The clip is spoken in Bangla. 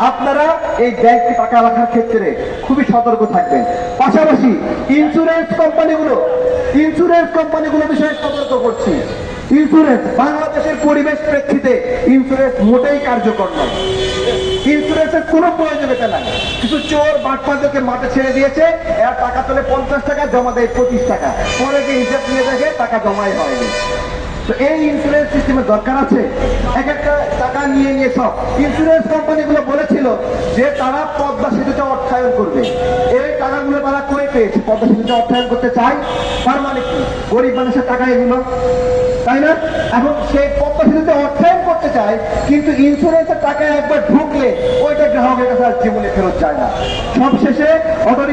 আপনারা এই ব্যাংকে টাকা রাখার ক্ষেত্রে খুবই সতর্ক থাকবেন। পাশাপাশি ইন্স্যুরেন্স কোম্পানিগুলো বিষয়ে সতর্ক করছি। ইন্স্যুরেন্স বাংলাদেশের পরিবেশ প্রেক্ষিতে ইন্স্যুরেন্স মোটেই কার্যকর নয়। ইন্স্যুরেন্সের কোনো প্রয়োজনীয়তা নাই। কিছু চোর বাটপারদেরকে মাঠে ছেড়ে দিয়েছে, এরা টাকা তোলে 50 টাকা, জমা দেয় 25 টাকা, পরে গিয়ে হিসাব নিয়ে দেখে টাকা জমাই হয়নি। তো এই ইন্স্যুরেন্স সিস্টেমের দরকার আছে। এক একটা টাকা নিয়ে সব ইন্স্যুরেন্স কোম্পানিগুলো বলেছিল যে তারা পদ্মা সেতুতে অর্থায়ন করবে। এই টাকাগুলো তারা কই পেয়েছে? পদ্মা সেতুতে অর্থায়ন করতে চায়, তার মানে কি গরিব মানুষের টাকা এগুলো, তাই না? এখন সেই পদ্মা সেতুতে অর্থায়ন করতে চায়, কিন্তু ইন্স্যুরেন্সের টাকা একবার ঢুকলে ওইটা গ্রাহকের কাছে আর জীবনে ফেরত যায় না। সবশেষে অটো